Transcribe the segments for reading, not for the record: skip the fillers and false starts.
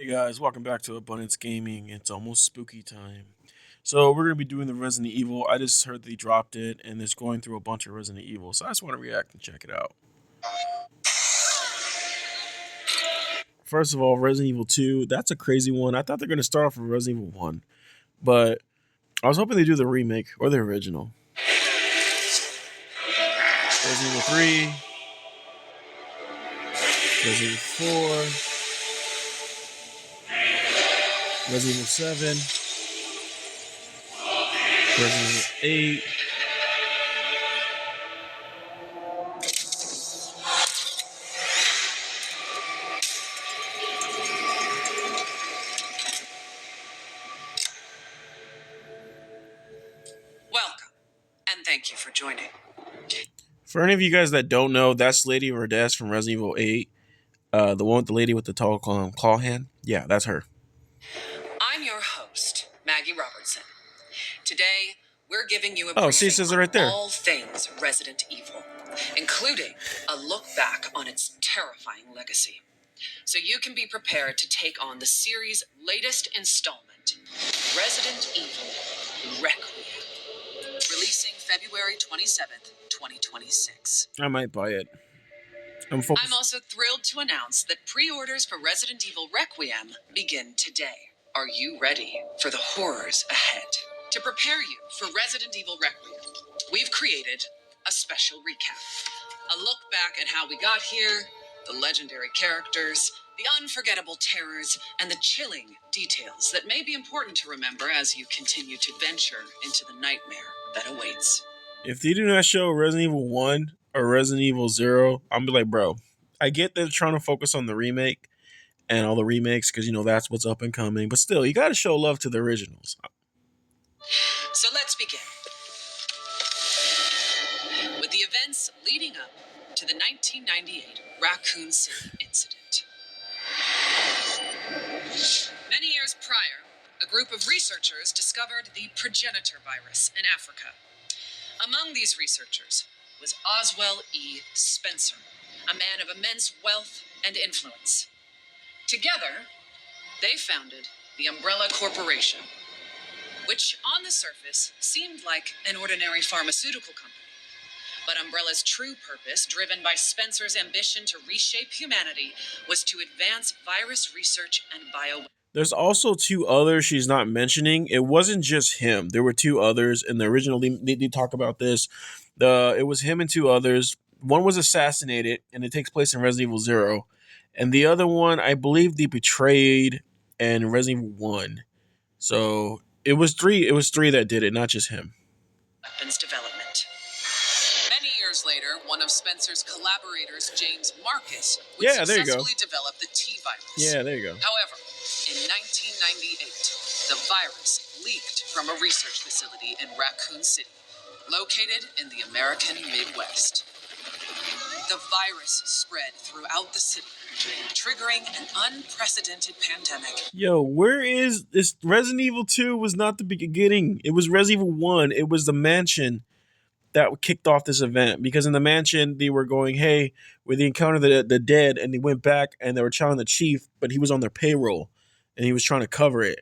Hey guys, welcome back to Abundance Gaming. It's almost spooky time. So we're gonna be doing the Resident Evil. I just heard they dropped it and it's going through a bunch of Resident Evil. So I just want to react and check it out. First of all, Resident Evil 2, that's a crazy one. I thought they're gonna start off with Resident Evil 1. But I was hoping they do the remake or the original. Resident Evil 3, Resident Evil 4, Resident Evil 7, Resident Evil 8. Welcome, and thank you for joining. For any of you guys that don't know, that's Lady Rhodes from Resident Evil 8. The one with the lady with the tall claw hand. Yeah, that's her. I'm your host, Maggie Robertson. Today, we're giving you a See, it briefing says it on right there. all things Resident Evil, including a look back on its terrifying legacy. So you can be prepared to take on the series' latest installment, Resident Evil Requiem, releasing February 27th, 2026. I might buy it. I'm also thrilled to announce that pre-orders for Resident Evil Requiem begin today. Are you ready for the horrors ahead? To prepare you for Resident Evil Requiem, we've created a special recap. A look back at how we got here, the legendary characters, the unforgettable terrors, and the chilling details that may be important to remember as you continue to venture into the nightmare that awaits. If they do not show Resident Evil 1 or Resident Evil 0, I'm be like, bro, I get they're trying to focus on the remake and all the remakes because, that's what's up and coming. But still, you got to show love to the originals. So let's begin with the events leading up to the 1998 Raccoon City incident. Many years prior, a group of researchers discovered the progenitor virus in Africa. Among these researchers was Oswell E. Spencer, a man of immense wealth and influence. Together, they founded the Umbrella Corporation, which on the surface seemed like an ordinary pharmaceutical company. But Umbrella's true purpose, driven by Spencer's ambition to reshape humanity, was to advance virus research and bio. There's also two others she's not mentioning. It wasn't just him. There were two others in the original. They talk about this. It was him and two others. One was assassinated, and it takes place in Resident Evil 0. And the other one, I believe they betrayed in Resident Evil 1. So it was three that did it, not just him. Weapons development. Many years later, one of Spencer's collaborators, James Marcus, would successfully develop the T virus. Yeah, there you go. However, in 1998, the virus leaked from a research facility in Raccoon City, located in the American Midwest. The virus spread throughout the city, triggering an unprecedented pandemic. Yo, where is this? Resident Evil 2 was not the beginning. It was Resident Evil 1. It was the mansion that kicked off this event, because in the mansion they were going, hey, where they encountered the dead, and they went back and they were telling the chief, but he was on their payroll and he was trying to cover it.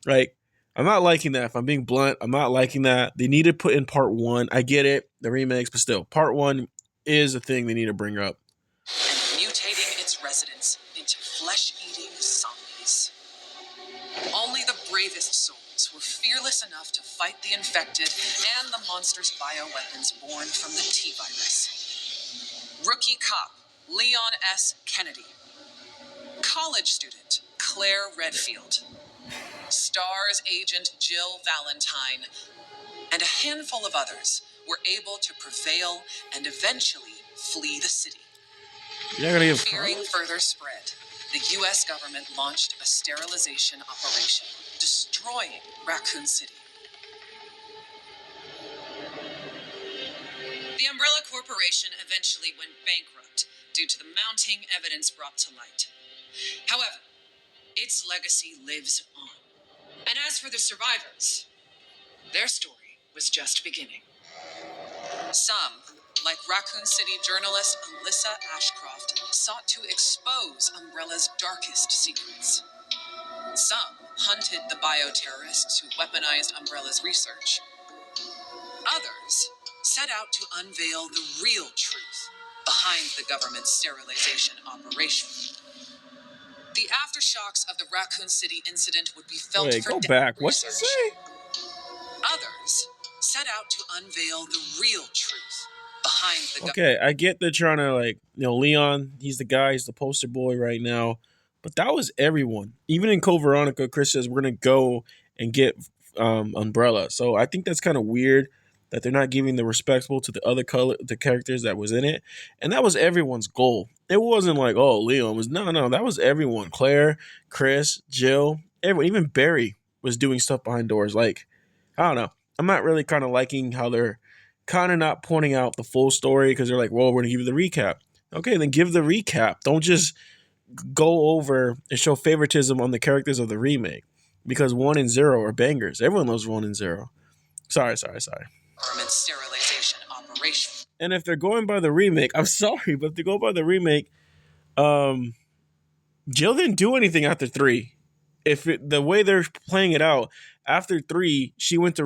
Like, I'm not liking that. If I'm being blunt, I'm not liking that. They need to put in part 1. I get it, the remakes, but still, part 1 is a thing they need to bring up. And mutating its residents into flesh-eating zombies. Only the bravest souls were fearless enough to fight the infected and the monster's bioweapons born from the T-virus. Rookie cop Leon S. Kennedy. College student Claire Redfield. STARS agent Jill Valentine. And a handful of others were able to prevail and eventually flee the city. Fearing further spread, the U.S. government launched a sterilization operation, destroying Raccoon City. The Umbrella Corporation eventually went bankrupt due to the mounting evidence brought to light. However, its legacy lives on. And as for the survivors, their story was just beginning. Some, like Raccoon City journalist Alyssa Ashcroft, sought to expose Umbrella's darkest secrets. hunted the bioterrorists who weaponized Umbrella's research. Others set out to unveil the real truth behind the government's sterilization operation. The aftershocks of the Raccoon City incident would be felt Wait, for go decades. back. What'd you say? Others set out to unveil the real truth behind the Okay, I get they're trying to, like, Leon, he's the guy, he's the poster boy right now. But that was everyone. Even in Code Veronica, Chris says we're gonna go and get Umbrella. So I think that's kind of weird that they're not giving the respectable to the characters that was in it. And that was everyone's goal. It wasn't like, oh, Leon was no, that was everyone. Claire, Chris, Jill, everyone, even Barry was doing stuff behind doors. Like, I don't know. I'm not really kind of liking how they're kind of not pointing out the full story because they're like, well, we're gonna give you the recap. Okay, then give the recap. Don't just go over and show favoritism on the characters of the remake because 1 and 0 are bangers. Everyone loves 1 and 0. Sorry. government sterilization operation. And if they're going by the remake, I'm sorry, but if they go by the remake, Jill didn't do anything after 3. The way they're playing it out, after 3, she went to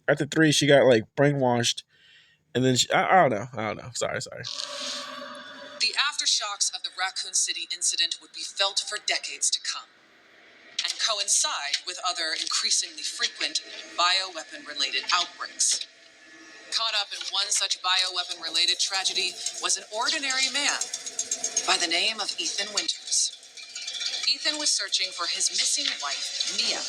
after 3 she got like brainwashed, and then I don't know. Sorry. The aftershocks of the Raccoon City incident would be felt for decades to come and coincide with other increasingly frequent bioweapon-related outbreaks. Caught up in one such bioweapon-related tragedy was an ordinary man by the name of Ethan Winters. Ethan was searching for his missing wife, Mia.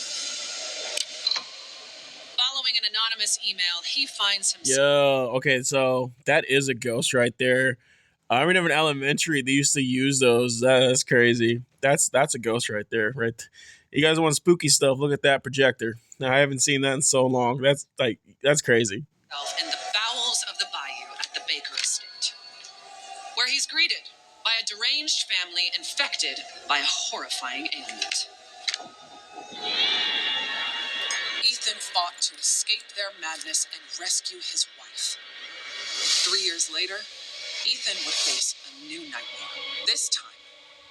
Following an anonymous email, he finds himself... Yo, okay, so that is a ghost right there. I remember in elementary they used to use those. That's crazy. That's a ghost right there, right? You guys want spooky stuff? Look at that projector. Now I haven't seen that in so long. That's crazy. In the bowels of the bayou at the Baker estate, where he's greeted by a deranged family infected by a horrifying ailment. Ethan fought to escape their madness and rescue his wife. 3 years later, Ethan would face a new nightmare. This time,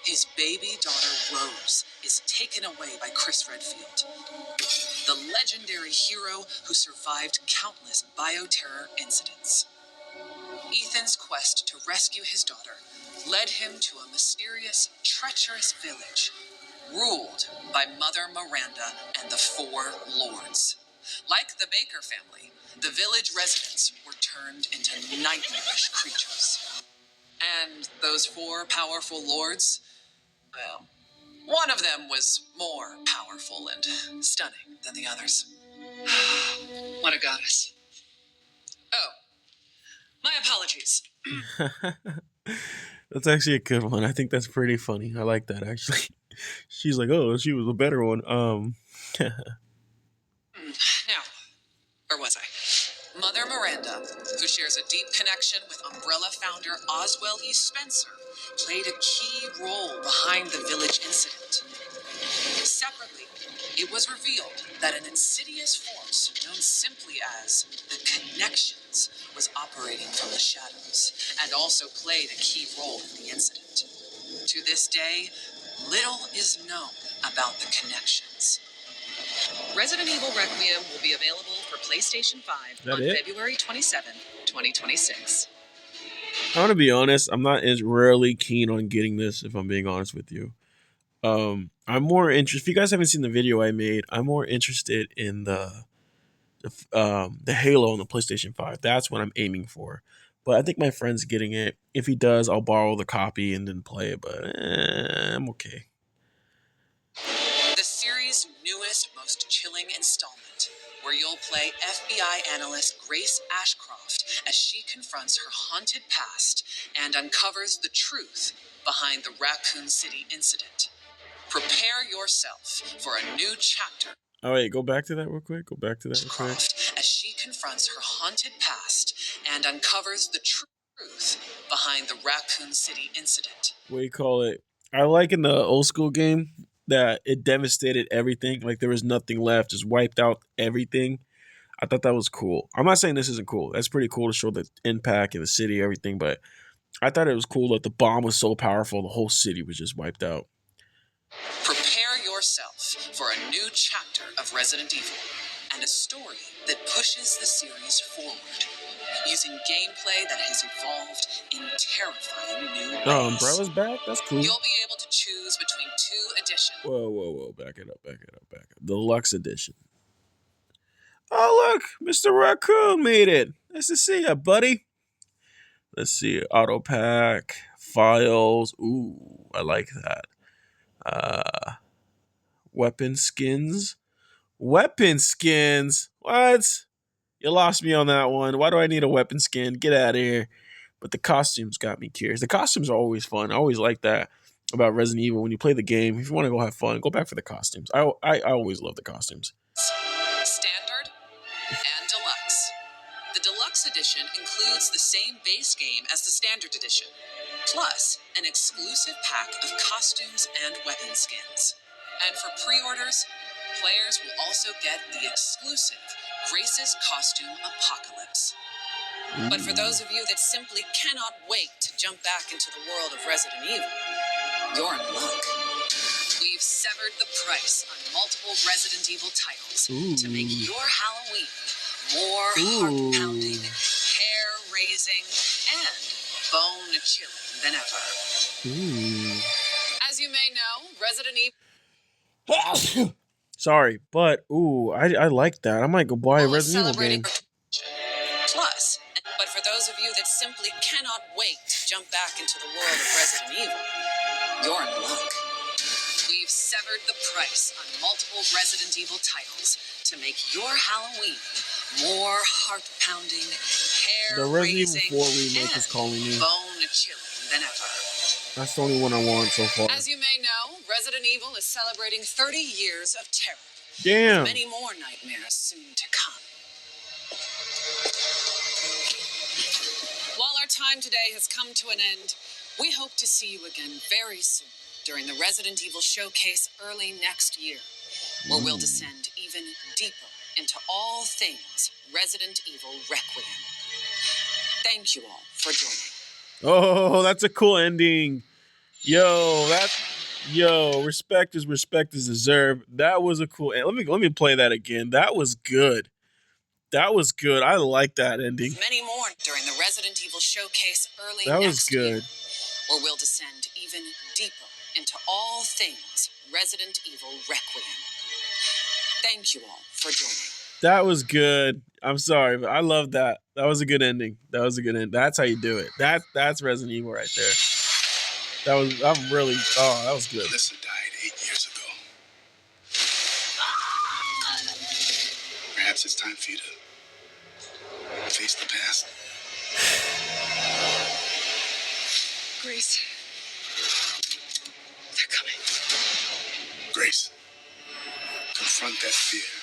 his baby daughter Rose is taken away by Chris Redfield, the legendary hero who survived countless bioterror incidents. Ethan's quest to rescue his daughter led him to a mysterious, treacherous village ruled by Mother Miranda and the 4 lords. Like the Baker family, the village residents were turned into nightmarish creatures. And those 4 powerful lords, well, one of them was more powerful and stunning than the others. What a goddess. Oh, my apologies. That's actually a good one. I think that's pretty funny. I like that, actually. She's like, oh, she was a better one. Now, where was I? Mother Miranda, who shares a deep connection with Umbrella founder Oswell E. Spencer, played a key role behind the village incident. Separately, it was revealed that an insidious force known simply as the Connections was operating from the shadows and also played a key role in the incident. To this day, little is known about the Connections. Resident Evil Requiem will be available for PlayStation 5 on February 27, 2026. I want to be honest. I'm not as really keen on getting this, if I'm being honest with you. I'm more interested. If you guys haven't seen the video I made, I'm more interested in the Halo on the PlayStation 5. That's what I'm aiming for. But I think my friend's getting it. If he does, I'll borrow the copy and then play it. But I'm okay. The series' newest, most chilling installment, where you'll play FBI analyst Grace Ashcroft as she confronts her haunted past and uncovers the truth behind the Raccoon City incident. Prepare yourself for a new chapter. Oh, wait, go back to that real quick. As she confronts her haunted past and uncovers the truth behind the Raccoon City incident. What do you call it? I like in the old school game that it devastated everything. Like there was nothing left, just wiped out everything. I thought that was cool. I'm not saying this isn't cool. That's pretty cool to show the impact in the city, everything. But I thought it was cool that the bomb was so powerful, the whole city was just wiped out. Prepare Prepare yourself for a new chapter of Resident Evil and a story that pushes the series forward, using gameplay that has evolved in terrifying new ways. Oh, Umbrella's back? That's cool. You'll be able to choose between 2 editions. Whoa. Back it up. Deluxe edition. Oh, look. Mr. Raccoon made it. Nice to see ya, buddy. Let's see. Auto pack. Files. Ooh, I like that. Weapon skins. Weapon skins? What? You lost me on that one. Why do I need a weapon skin? Get out of here. But the costumes got me curious. The costumes are always fun. I always like that about Resident Evil. When you play the game, if you want to go have fun, go back for the costumes. I always love the costumes. Standard and Deluxe. The Deluxe Edition includes the same base game as the Standard Edition, plus an exclusive pack of costumes and weapon skins. And for pre-orders, players will also get the exclusive Grace's Costume Apocalypse. But for those of you that simply cannot wait to jump back into the world of Resident Evil, you're in luck. We've severed the price on multiple Resident Evil titles to make your Halloween more heart-pounding, hair-raising, and bone-chilling than ever. As you may know, Resident Evil... Sorry, but I like that. I might go buy a Resident Evil game. Plus, but for those of you that simply cannot wait to jump back into the world of Resident Evil, you're in luck. We've severed the price on multiple Resident Evil titles to make your Halloween more heart-pounding, The Resident hair-raising, Evil 4 remake is and calling me. bone-chilling than ever. That's the only one I want so far. As you may know, Resident Evil is celebrating 30 years of terror. Damn. Many more nightmares soon to come. While our time today has come to an end, we hope to see you again very soon during the Resident Evil Showcase early next year, where we'll descend even deeper into all things Resident Evil Requiem. Thank you all for joining. Oh, that's a cool ending. Respect is deserved. That was a cool. Let me play that again. That was good. I like that ending. Many more during the Resident Evil Showcase early That was next good. year, where we'll descend even deeper into all things Resident Evil Requiem. Thank you all for joining. That was good. I'm sorry, but I love that. That was a good ending. That's how you do it. That's Resident Evil right there. That was that was good. Alyssa died 8 years ago. Perhaps it's time for you to face the past. Grace, they're coming. Grace, confront that fear.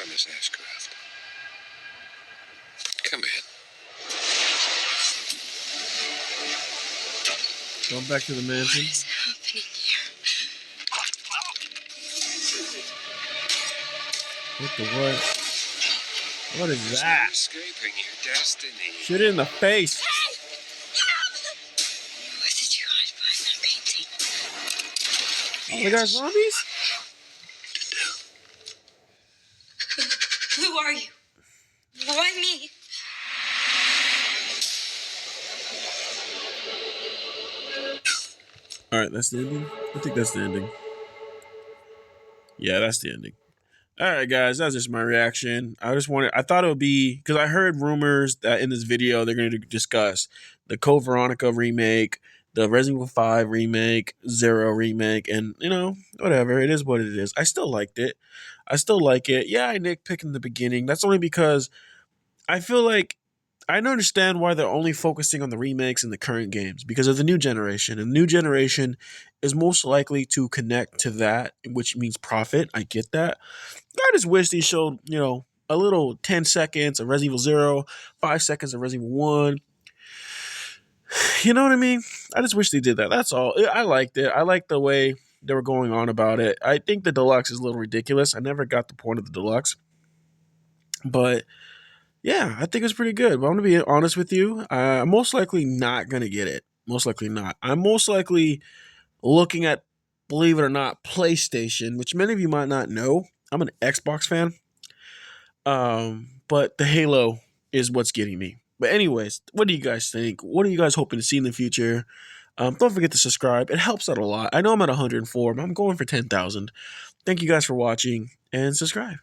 Miss Ashcraft. Come in. Going back to the mansion. What is happening here? What the what? What is that? Escaping your destiny. Shoot it in the face. What did you hide behind that painting? Oh, they got zombies? Who are you? Why me? Alright, that's the ending? I think that's the ending. Yeah, that's the ending. Alright, guys, that's just my reaction. I thought it would be, because I heard rumors that in this video they're going to discuss the Code Veronica remake, the Resident Evil 5 remake, Zero remake, and, whatever. It is what it is. I still liked it. I still like it. Yeah, I nitpicked in the beginning. That's only because I feel like I understand why they're only focusing on the remakes in the current games because of the new generation. And the new generation is most likely to connect to that, which means profit. I get that. I just wish they showed, a little 10 seconds of Resident Evil 0, 5 seconds of Resident Evil 1. You know what I mean? I just wish they did that. That's all. I liked it. I liked the way they were going on about it. I think the deluxe is a little ridiculous. I never got the point of the deluxe. But Yeah, I think it was pretty good. But I'm gonna be honest with you. I'm most likely not gonna get it. Most likely not. I'm most likely looking at, believe it or not, PlayStation, which many of you might not know. I'm an Xbox fan. But the Halo is what's getting me. But anyways, what do you guys think? What are you guys hoping to see in the future? Don't forget to subscribe. It helps out a lot. I know I'm at 104, but I'm going for 10,000. Thank you guys for watching and subscribe.